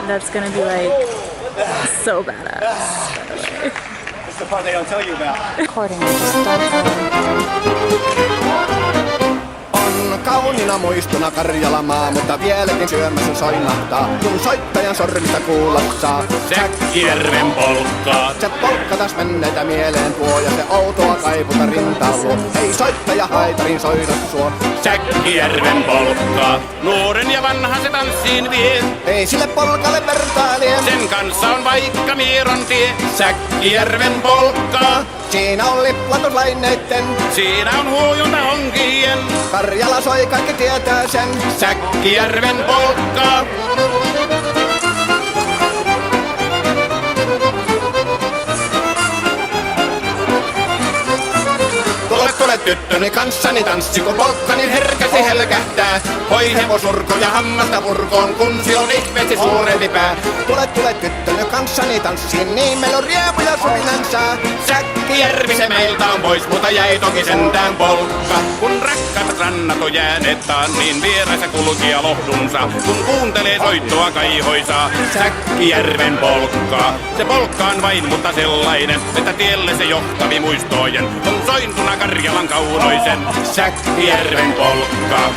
That's gonna be like so badass. It's the part they don't tell you about. Recording just started. On kauniina muistona Karjalamaa, mutta vieläkin syömässä soimahtaa. Kun soittajan sormista kuulla saa Säkkijärven polkkaa. Se polkka taas menneitä mieleen tuo ja se outoa kaiputa rintaan luo. Ei soittaja haitarin soida suo. Säkkijärven polkkaa. Nuoren ja vanhan se tanssiin vie. Ei sille polkalle vertailie. Sen kanssa on vaikka Mieron tie. Säkkijärven polkkaa. Siinä on liplatuslaineitten. Siinä on huojunta honkien. Karjala soi, kaikki tietää sen. Säkkijärven polkkaa. Tule tyttöni kanssani tanssi, kun polkkani herkästi helkähtää. Hoi hevosurko ja hammasta purkoon, kun silloin ihmeesti suurempi pää. Tule tyttöni kanssani tanssiin, niin meillä on riepu ja suminansa. Säkkijärvi se meiltä on pois, mutta jäi toki sentään polkka. Kun rakkaat rannat on jääneet taan, niin vieraissa kulkija lohdunsa. Kun kuuntelee soittoa kaihoisaa, Säkkijärven polkkaa. Se polkka on vain, mutta sellainen, että tielle se johtavi muistojen. On sointuna Karjalan kaunoisen, Säkkijärven polkkaa.